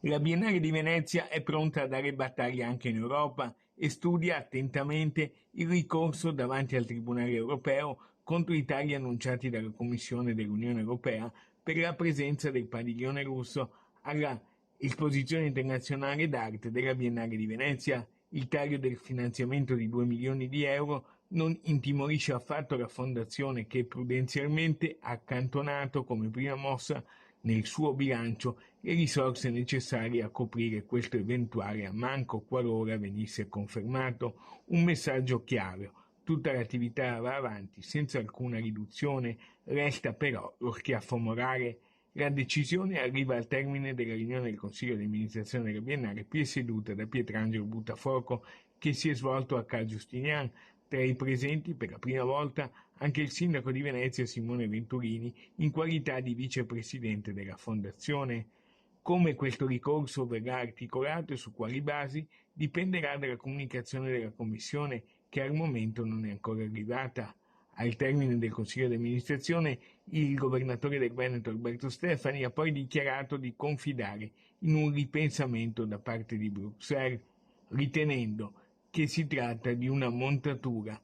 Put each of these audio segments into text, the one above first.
La Biennale di Venezia è pronta a dare battaglia anche in Europa e studia attentamente il ricorso davanti al Tribunale europeo contro i tagli annunciati dalla Commissione dell'Unione Europea per la presenza del padiglione russo alla Esposizione internazionale d'arte della Biennale di Venezia. Il taglio del finanziamento di 2 milioni di euro non intimorisce affatto la fondazione che prudenzialmente ha accantonato come prima mossa nel suo bilancio le risorse necessarie a coprire questo eventuale ammanco qualora venisse confermato. Un messaggio chiaro: tutta l'attività va avanti senza alcuna riduzione, resta però lo schiaffo morale. La decisione arriva al termine della riunione del Consiglio di amministrazione della Biennale presieduta da Pietrangelo Buttafuoco, che si è svolto a Ca' Giustinian. Tra i presenti, per la prima volta, anche il sindaco di Venezia Simone Venturini, in qualità di vicepresidente della fondazione. Come questo ricorso verrà articolato e su quali basi dipenderà dalla comunicazione della Commissione, che al momento non è ancora arrivata. Al termine del Consiglio di amministrazione, il governatore del Veneto Alberto Stefani ha poi dichiarato di confidare in un ripensamento da parte di Bruxelles, ritenendo che si tratta di una montatura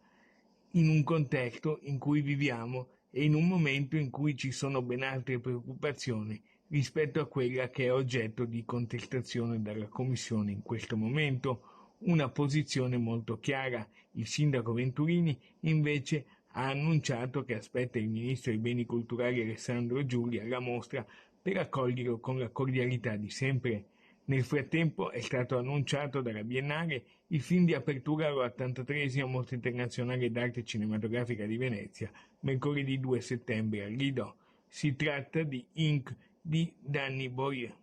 in un contesto in cui viviamo e in un momento in cui ci sono ben altre preoccupazioni rispetto a quella che è oggetto di contestazione dalla Commissione in questo momento. Una posizione molto chiara. Il sindaco Venturini invece ha annunciato che aspetta il ministro dei beni culturali Alessandro Giulia alla mostra per accoglierlo con la cordialità di sempre. Nel frattempo è stato annunciato dalla Biennale il film di apertura all'83esima Mostra Internazionale d'Arte Cinematografica di Venezia, mercoledì 2 settembre al Lido. Si tratta di Inc. di Danny Boyle.